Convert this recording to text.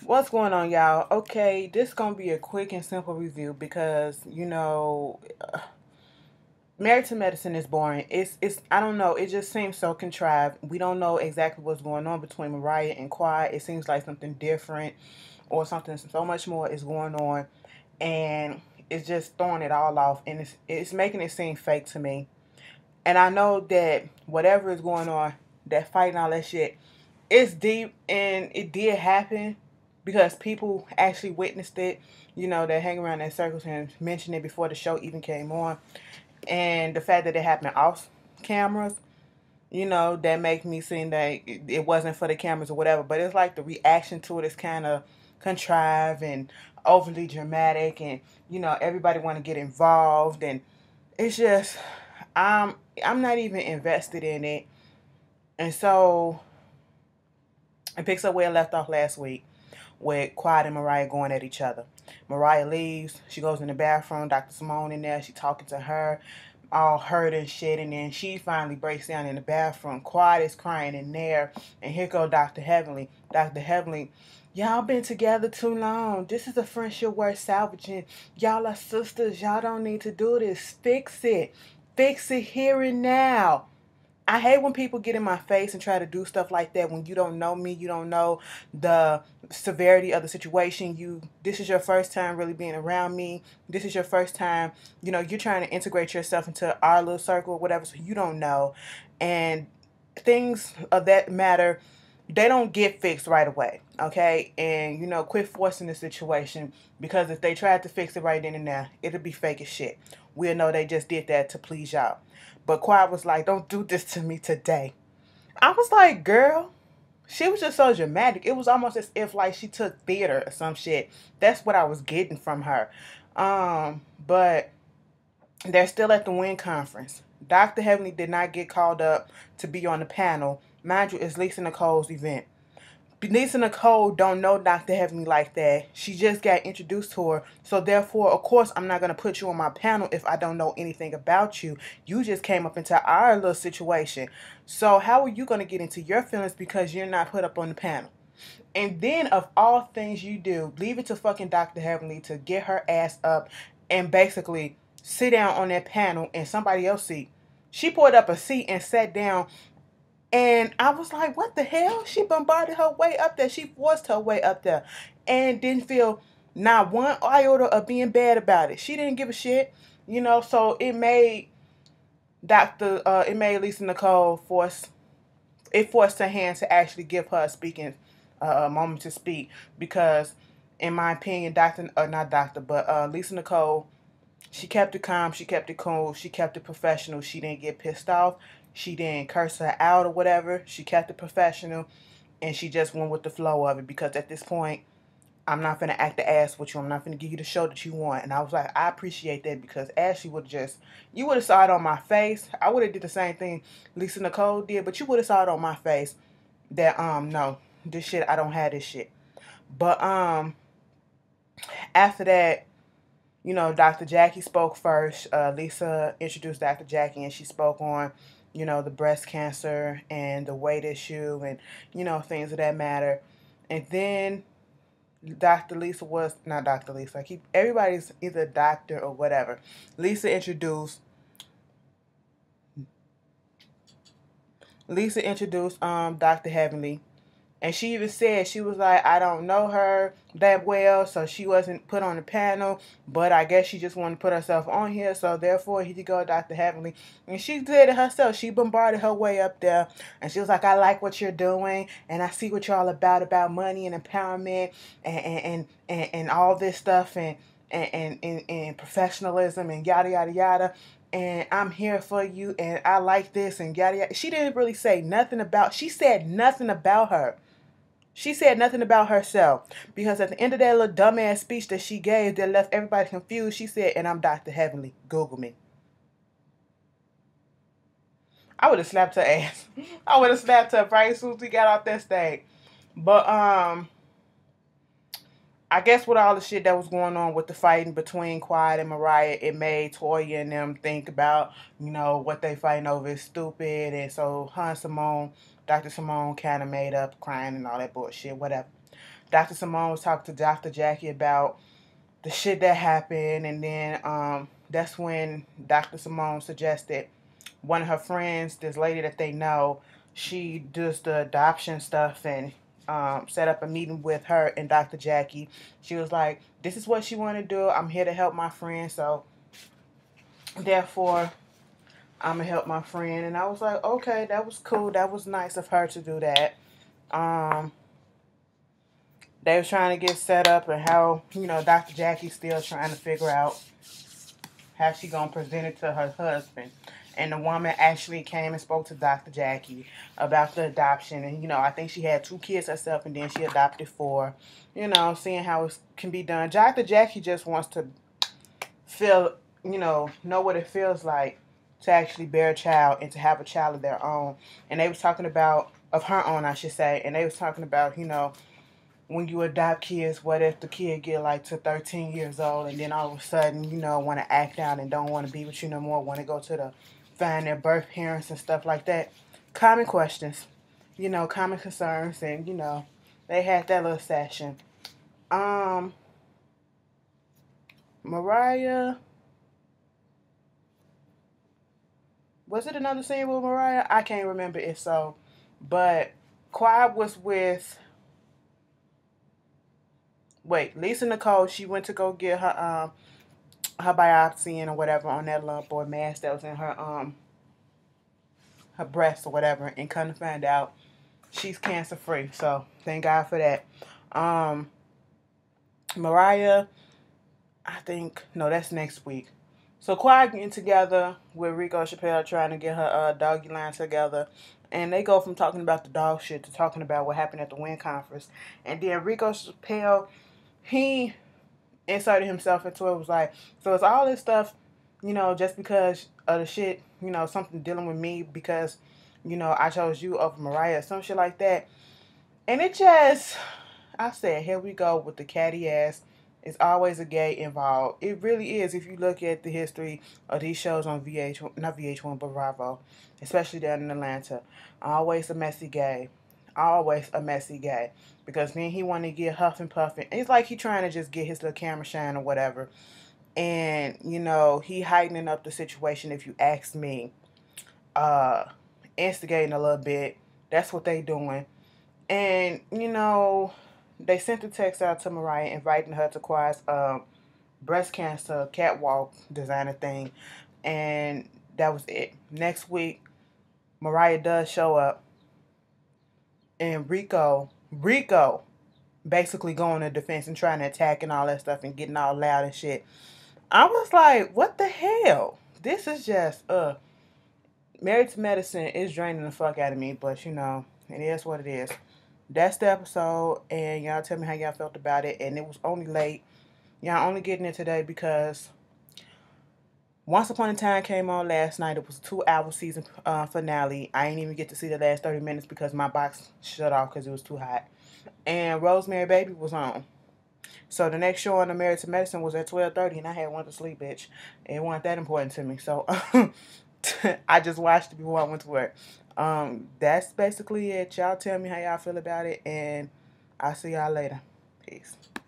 What's going on, y'all? Okay, this gonna be a quick and simple review because Married to Medicine is boring. It's I don't know. It just seems so contrived. We don't know exactly what's going on between Mariah and Quad. It seems like something different or something so much more is going on, and it's just throwing it all off, and it's making it seem fake to me. And I know that whatever is going on, that fight and all that shit, it's deep and it did happen because people actually witnessed it. They hang around in circles and mention it before the show even came on. And the fact that it happened off cameras, that make me seem that it wasn't for the cameras or whatever. But it's like the reaction to it is kind of contrived and overly dramatic, and everybody want to get involved, and it's just I'm I'm not even invested in it. And so it picks up where it left off last week with Quad and Mariah going at each other. Mariah leaves. She goes in the bathroom. Dr. Simone in there. She talking to her, all hurt and shit. And then she finally breaks down in the bathroom. Quad is crying in there. And here go Dr. Heavenly. Dr. Heavenly, y'all been together too long. This is a friendship worth salvaging. Y'all are sisters. Y'all don't need to do this. Fix it. Fix it here and now. I hate when people get in my face and try to do stuff like that when you don't know me, you don't know the severity of the situation. This is your first time really being around me. This is your first time, you're trying to integrate yourself into our little circle or whatever, so you don't know. And things of that matter, they don't get fixed right away, okay? And quit forcing the situation, because if they tried to fix it right then and there, it'll be fake as shit. We'll know they just did that to please y'all. But Quiet was like, don't do this to me today. I was like, girl, she was just so dramatic. It was almost as if like she took theater or some shit. That's what I was getting from her. But they're still at the WIN conference. Dr. Heavenly did not get called up to be on the panel. Mind you, it's Lisa Nicole's event. Lisa Nicole don't know Dr. Heavenly like that. She just got introduced to her. So therefore, of course, I'm not going to put you on my panel if I don't know anything about you. You just came up into our little situation. So how are you going to get into your feelings because you're not put up on the panel? And then of all things you do, leave it to fucking Dr. Heavenly to get her ass up and basically sit down on that panel in somebody else's seat. She pulled up a seat and sat down, and I was like, what the hell? She bombarded her way up there. She forced her way up there and didn't feel not one iota of being bad about it. She didn't give a shit, so it made Lisa Nicole forced her hand to actually give her a speaking, a moment to speak, because in my opinion, not doctor, but Lisa Nicole, she kept it calm, she kept it cool, she kept it professional. She didn't get pissed off. She didn't curse her out or whatever. She kept it professional, and she just went with the flow of it, because at this point, I'm not going to act the ass with you. I'm not going to give you the show that you want. And I was like, I appreciate that, because Ashley you would have saw it on my face. I would have did the same thing Lisa Nicole did, but you would have saw it on my face that, no, this shit, I don't have this shit. But, after that, Dr. Jackie spoke first. Lisa introduced Dr. Jackie, and she spoke on, the breast cancer and the weight issue and, things of that matter. And then Dr. Lisa was, not Dr. Lisa, everybody's either doctor or whatever. Lisa introduced Dr. Heavenly. And she even said, she was like, I don't know her that well, so she wasn't put on the panel, but I guess she just wanted to put herself on here, so therefore here you go, Dr. Heavenly. And she did it herself. She bombarded her way up there, and she was like, I like what you're doing, and I see what you're all about money and empowerment and all this stuff, and professionalism and yada, yada, yada. And I'm here for you, and I like this, and yada, yada. She didn't really say nothing she said nothing about her. She said nothing about herself, because at the end of that little dumbass speech that she gave that left everybody confused, she said, and I'm Dr. Heavenly. Google me. I would have slapped her ass. I would have slapped her right as soon as we got off that stage. But, I guess with all the shit that was going on with the fighting between Quiet and Mariah, it made Toya and them think about, what they fighting over is stupid. And so Dr. Simone kind of made up crying and all that bullshit, whatever. Dr. Simone was talking to Dr. Jackie about the shit that happened, and then that's when Dr. Simone suggested one of her friends, this lady that they know, she does the adoption stuff, and set up a meeting with her and Dr. Jackie. She was like, "This is what she want to do. I'm here to help my friend, so therefore I'm gonna help my friend." And I was like, "Okay, that was cool. That was nice of her to do that." Um, they was trying to get set up, and how Dr. Jackie's still trying to figure out how she gonna present it to her husband. And the woman actually came and spoke to Dr. Jackie about the adoption. And, I think she had 2 kids herself, and then she adopted 4. Seeing how it can be done. Dr. Jackie just wants to feel, know what it feels like to actually bear a child and to have a child of their own. And they was talking about, of her own, I should say. And they was talking about, when you adopt kids, what if the kid get like to 13 years old, and then all of a sudden, want to act out and don't want to be with you no more, want to go to the find their birth parents and stuff like that. Common questions, common concerns, and they had that little session. Mariah, was it another scene with Mariah? I can't remember if so, but Quad was with. Wait, Lisa Nicole. She went to go get her biopsy and or whatever on that lump or mass that was in her breast or whatever, and come to find out she's cancer free. So thank God for that. Mariah, I think no, that's next week. So Quiet getting together with Rico Chappelle, trying to get her doggy line together. And they go from talking about the dog shit to talking about what happened at the WIN conference. And then Rico Chappelle, he inserted himself into it. Was like, so it's all this stuff, just because of the shit, something dealing with me because, I chose you over Mariah, some shit like that. And it just, I said, here we go with the catty ass. It's always a gay involved. It really is if you look at the history of these shows on not VH1, but Bravo, especially down in Atlanta. Always a messy gay. Always a messy gay. Because then he want to get huff and puffing. It's like he trying to just get his little camera shine or whatever. And, he heightening up the situation, if you ask me. Instigating a little bit. That's what they doing. And, they sent the text out to Mariah inviting her to Quiet's breast cancer catwalk designer thing. And that was it. Next week, Mariah does show up. And Rico basically going to defense and trying to attack and all that stuff and getting all loud and shit. I was like, what the hell? This is just, Married to Medicine is draining the fuck out of me, but it is what it is. That's the episode, and y'all tell me how y'all felt about it. And it was only late. Y'all only getting it today because Once Upon a Time came on last night. It was a 2-hour season finale. I didn't even get to see the last 30 minutes because my box shut off because it was too hot. And Rosemary Baby was on. So the next show on the Married to Medicine was at 12:30, and I had went to sleep, bitch. It wasn't that important to me. So I just watched it before I went to work. That's basically it. Y'all tell me how y'all feel about it, and I'll see y'all later. Peace.